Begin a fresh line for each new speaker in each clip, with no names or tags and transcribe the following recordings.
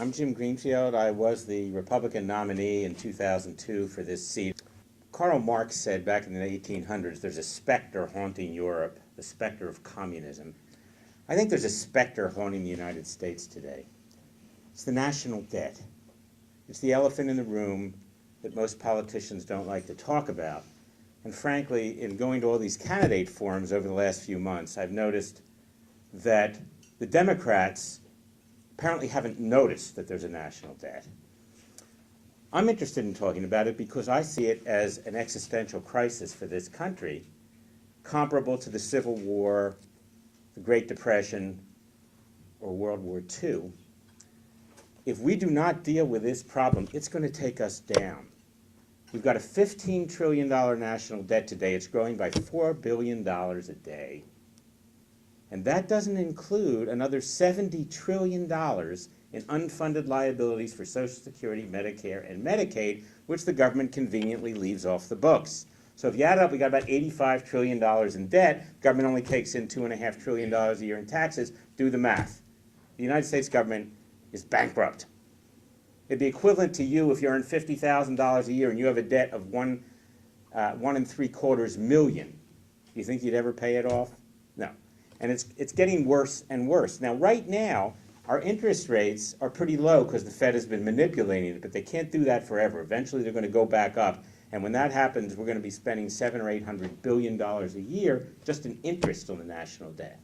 I'm Jim Greenfield. I was the Republican nominee in 2002 for this seat. Karl Marx said back in the 1800s, there's a specter haunting Europe, the specter of communism. I think there's a specter haunting the United States today. It's the national debt. It's the elephant in the room that most politicians don't like to talk about. And frankly, in going to all these candidate forums over the last few months, I've noticed that the Democrats apparently haven't noticed that there's a national debt. I'm interested in talking about it because I see it as an existential crisis for this country, comparable to the Civil War, the Great Depression, or World War II. If we do not deal with this problem, it's going to take us down. We've got a $15 trillion national debt today. It's growing by $4 billion a day. And that doesn't include another $70 trillion in unfunded liabilities for Social Security, Medicare, and Medicaid, which the government conveniently leaves off the books. So if you add it up, we got about $85 trillion in debt. Government only takes in $2.5 trillion a year in taxes. Do the math. The United States government is bankrupt. It'd be equivalent to you if you earn $50,000 a year and you have a debt of $1.75 million. Do you think you'd ever pay it off? No. And it's getting worse and worse. Now, right now, our interest rates are pretty low because the Fed has been manipulating it, but they can't do that forever. Eventually, they're going to go back up. And when that happens, we're going to be spending $700 or $800 billion a year just in interest on the national debt.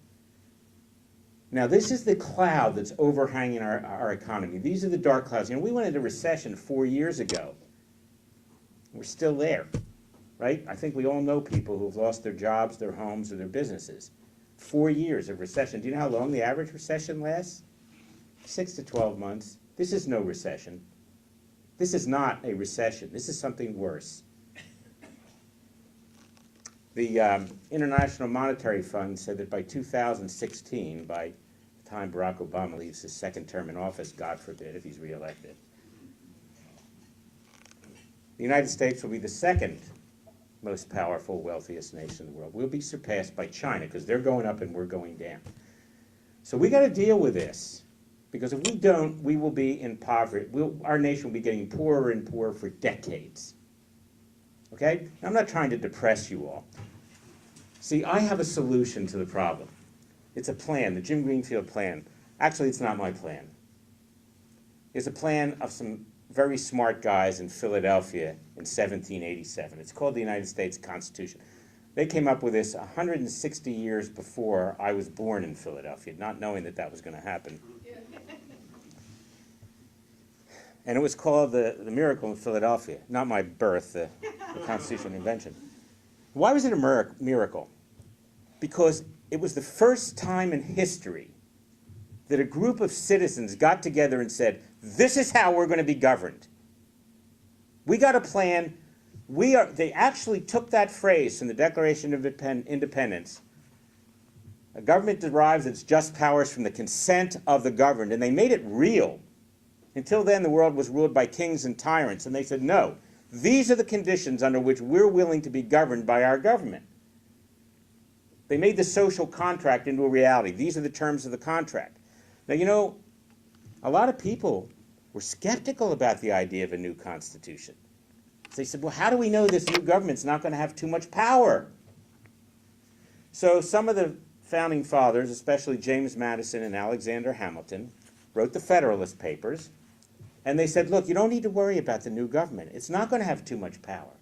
Now, this is the cloud that's overhanging our economy. These are the dark clouds. You know, we went into recession 4 years ago. We're still there, right? I think we all know people who've lost their jobs, their homes, or their businesses. 4 years of recession. Do you know how long the average recession lasts? 6 to 12 months. This is no recession. This is not a recession. This is something worse. The International Monetary Fund said that by 2016, by the time Barack Obama leaves his second term in office, God forbid, if he's reelected, the United States will be the second most powerful, wealthiest nation in the world. We'll be surpassed by China because they're going up and we're going down. So we got to deal with this because if we don't, we will be in poverty. Our nation will be getting poorer and poorer for decades. Okay? Now, I'm not trying to depress you all. See, I have a solution to the problem. It's a plan, the Jim Greenfield plan. Actually, it's not my plan. It's a plan of some very smart guys in Philadelphia in 1787. It's called the United States Constitution. They came up with this 160 years before I was born in Philadelphia, not knowing that that was going to happen. And it was called the Miracle in Philadelphia, not my birth, the Constitution invention. Why was it a miracle? Because it was the first time in history that a group of citizens got together and said, this is how we're going to be governed. We got a plan. They actually took that phrase from the Declaration of Independence. A government derives its just powers from the consent of the governed, and they made it real. Until then, the world was ruled by kings and tyrants, and they said, no, these are the conditions under which we're willing to be governed by our government. They made the social contract into a reality. These are the terms of the contract. Now, you know, a lot of people were skeptical about the idea of a new constitution. So they said, well, how do we know this new government's not going to have too much power? So some of the founding fathers, especially James Madison and Alexander Hamilton, wrote the Federalist Papers, and they said, look, you don't need to worry about the new government. It's not going to have too much power.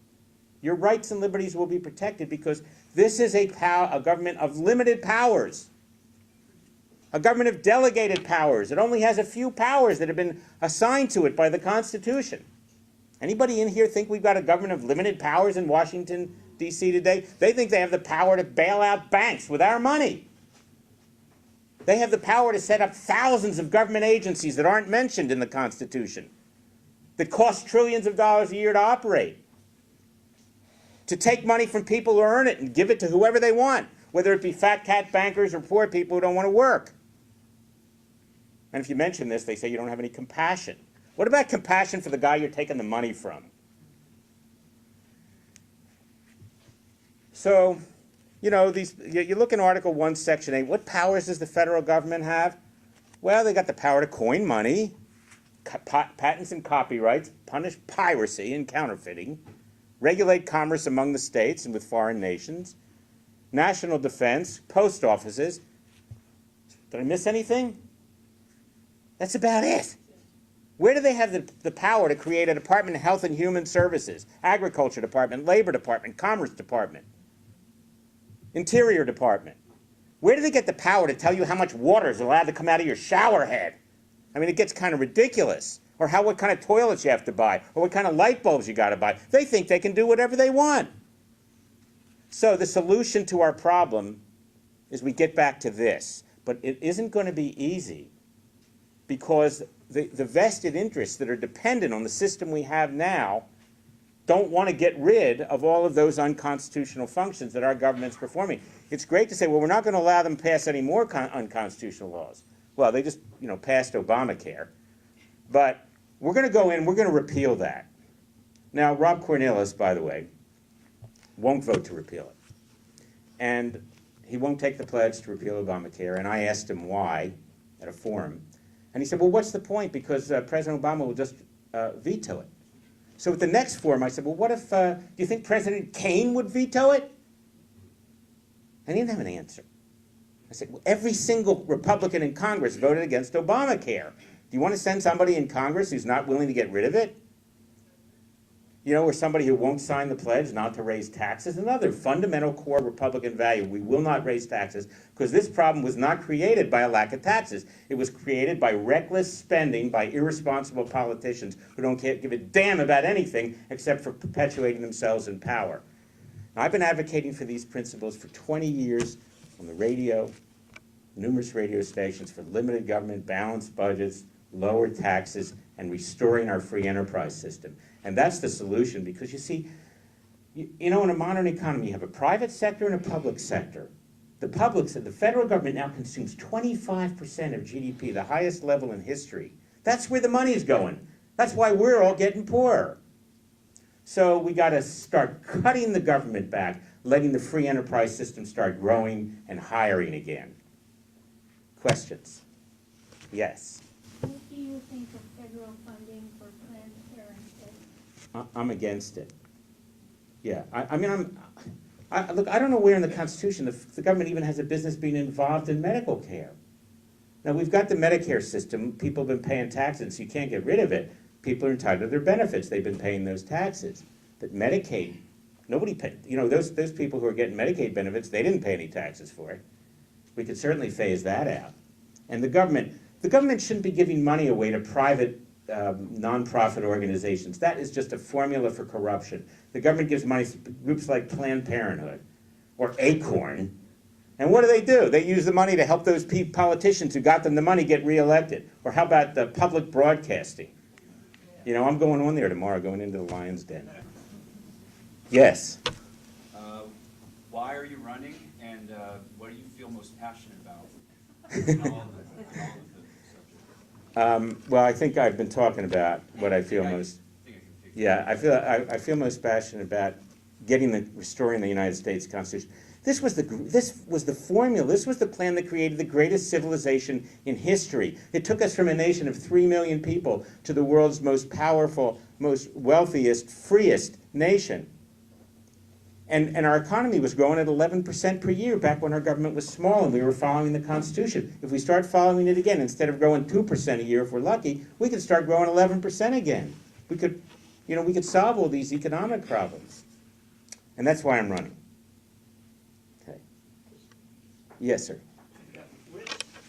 Your rights and liberties will be protected because this is a government of limited powers. A government of delegated powers. It only has a few powers that have been assigned to it by the Constitution. Anybody in here think we've got a government of limited powers in Washington, D.C. today? They think they have the power to bail out banks with our money. They have the power to set up thousands of government agencies that aren't mentioned in the Constitution, that cost trillions of dollars a year to operate, to take money from people who earn it and give it to whoever they want, whether it be fat cat bankers or poor people who don't want to work. And if you mention this, they say you don't have any compassion. What about compassion for the guy you're taking the money from? So, you know, you look in Article 1, Section 8, what powers does the federal government have? Well, they got the power to coin money. patents and copyrights, punish piracy and counterfeiting, regulate commerce among the states and with foreign nations, national defense, post offices. Did I miss anything? That's about it. Where do they have the power to create a Department of Health and Human Services, Agriculture Department, Labor Department, Commerce Department, Interior Department? Where do they get the power to tell you how much water is allowed to come out of your shower head? I mean, it gets kind of ridiculous. Or what kind of toilets you have to buy, or what kind of light bulbs you got to buy. They think they can do whatever they want. So the solution to our problem is we get back to this. But it isn't going to be easy, because the vested interests that are dependent on the system we have now don't want to get rid of all of those unconstitutional functions that our government's performing. It's great to say, well, we're not going to allow them to pass any more unconstitutional laws. Well, they just, passed Obamacare. But we're going to go in, we're going to repeal that. Now, Rob Cornelius, by the way, won't vote to repeal it. And he won't take the pledge to repeal Obamacare, and I asked him why at a forum. And he said, well, what's the point? Because President Obama will just veto it. So at the next forum, I said, well, what if, do you think President Kane would veto it? And he didn't have an answer. I said, well, every single Republican in Congress voted against Obamacare. Do you want to send somebody in Congress who's not willing to get rid of it? Or somebody who won't sign the pledge not to raise taxes. Another fundamental core Republican value. We will not raise taxes, because this problem was not created by a lack of taxes. It was created by reckless spending by irresponsible politicians who don't give a damn about anything except for perpetuating themselves in power. Now, I've been advocating for these principles for 20 years on the radio, numerous radio stations, for limited government, balanced budgets, lower taxes, and restoring our free enterprise system. And that's the solution, because you see, in a modern economy, you have a private sector and a public sector. The federal government now consumes 25% of GDP, the highest level in history. That's where the money is going. That's why we're all getting poorer. So we got to start cutting the government back, letting the free enterprise system start growing and hiring again. Questions? Yes.
What do you think of federal funding for Planned Parenthood?
I'm against it. Yeah, look, I don't know where in the Constitution the government even has a business being involved in medical care. Now, we've got the Medicare system. People have been paying taxes, so you can't get rid of it. People are entitled to their benefits. They've been paying those taxes. But Medicaid, nobody paid. Those people who are getting Medicaid benefits, they didn't pay any taxes for it. We could certainly phase that out. And the government shouldn't be giving money away to private nonprofit organizations. That is just a formula for corruption. The government gives money to groups like Planned Parenthood or Acorn. And what do? They use the money to help those politicians who got them the money get reelected. Or how about the public broadcasting? I'm going on there tomorrow, going into the Lion's Den. Yes?
Why are you running, and what do you feel most passionate about?
Well, I think I've been talking about what I feel most. Yeah, I feel most passionate about restoring the United States Constitution. This was the formula. This was the plan that created the greatest civilization in history. It took us from a nation of 3 million people to the world's most powerful, most wealthiest, freest nation. And our economy was growing at 11% per year back when our government was small and we were following the Constitution. If we start following it again, instead of growing 2% a year if we're lucky, we could start growing 11% again. We could solve all these economic problems. And that's why I'm running. Okay. Yes, sir.
Yeah. Which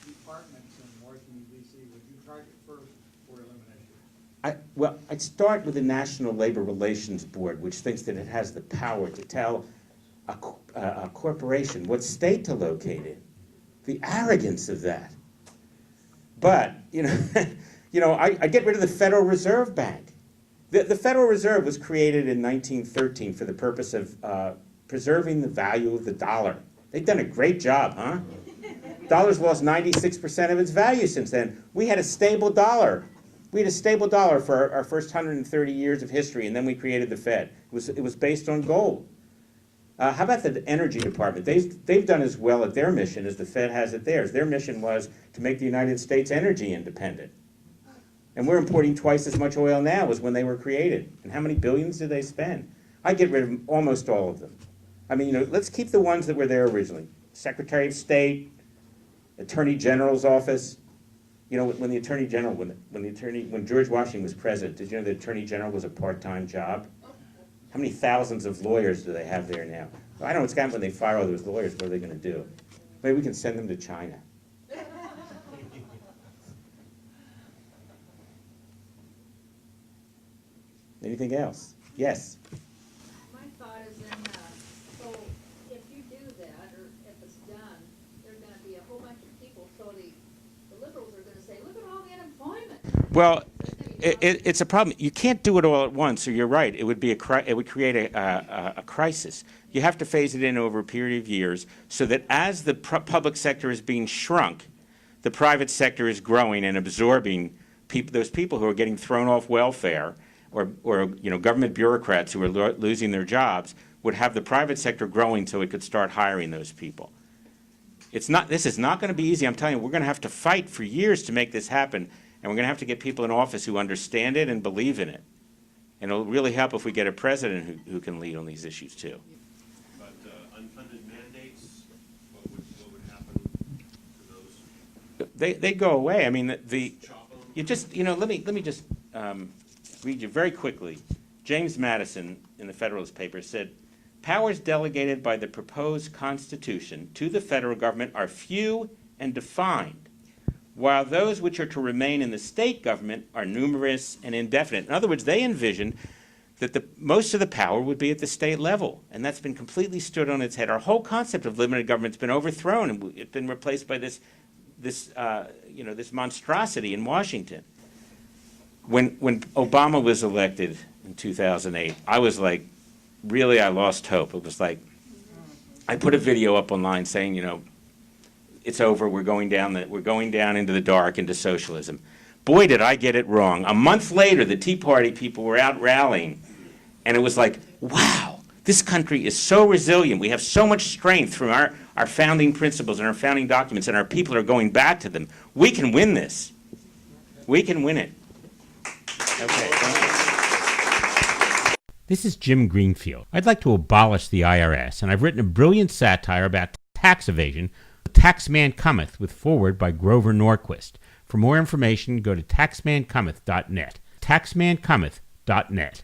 departments in Washington, D.C. would you target first for elimination?
Well, I'd start with the National Labor Relations Board, which thinks that it has the power to tell a corporation what state to locate in. The arrogance of that. But, I get rid of the Federal Reserve Bank. The Federal Reserve was created in 1913 for the purpose of preserving the value of the dollar. They've done a great job, huh? Dollar's lost 96% of its value since then. We had a stable dollar. We had a stable dollar for our first 130 years of history, and then we created the Fed. It was based on gold. How about the Energy Department? They've done as well at their mission as the Fed has at theirs. Their mission was to make the United States energy independent. And we're importing twice as much oil now as when they were created. And how many billions did they spend? I'd get rid of almost all of them. I mean, let's keep the ones that were there originally. Secretary of State, Attorney General's office. When the Attorney General, when George Washington was president, did you know the Attorney General was a part-time job? How many thousands of lawyers do they have there now? I don't know what's going to happen when they fire all those lawyers. What are they going to do? Maybe we can send them to China. Anything else? Yes.
My thought is so if you do that, or if it's done, there's gonna be a whole bunch of people, so the liberals are gonna say, look at all the unemployment.
Well, it's a problem. You can't do it all at once, or you're right. It would create a crisis. You have to phase it in over a period of years so that as the public sector is being shrunk, the private sector is growing and absorbing those people who are getting thrown off welfare, or government bureaucrats who are losing their jobs would have the private sector growing so it could start hiring those people. This is not going to be easy. I'm telling you, we're going to have to fight for years to make this happen, and we're going to have to get people in office who understand it and believe in it. And it'll really help if we get a president who can lead on these issues too.
But unfunded mandates, what would happen to those?
They go away. I mean,
Chop them?
let me just read you very quickly. James Madison in the Federalist Papers said, powers delegated by the proposed Constitution to the federal government are few and defined, while those which are to remain in the state government are numerous and indefinite. In other words, they envisioned that most of the power would be at the state level, and that's been completely stood on its head. Our whole concept of limited government's been overthrown, and it's been replaced by this monstrosity in Washington. When Obama was elected in 2008, I was like, really, I lost hope. It was like, I put a video up online saying, it's over. We're going down into the dark, into socialism. Boy, did I get it wrong. A month later, the Tea Party people were out rallying, and it was like, wow, this country is so resilient. We have so much strength from our founding principles and our founding documents, and our people are going back to them. We can win this. We can win it. Okay, thank you.
This is Jim Greenfield. I'd like to abolish the IRS, and I've written a brilliant satire about tax evasion, Taxman Cometh, with foreword by Grover Norquist. For more information, go to taxmancometh.net. taxmancometh.net.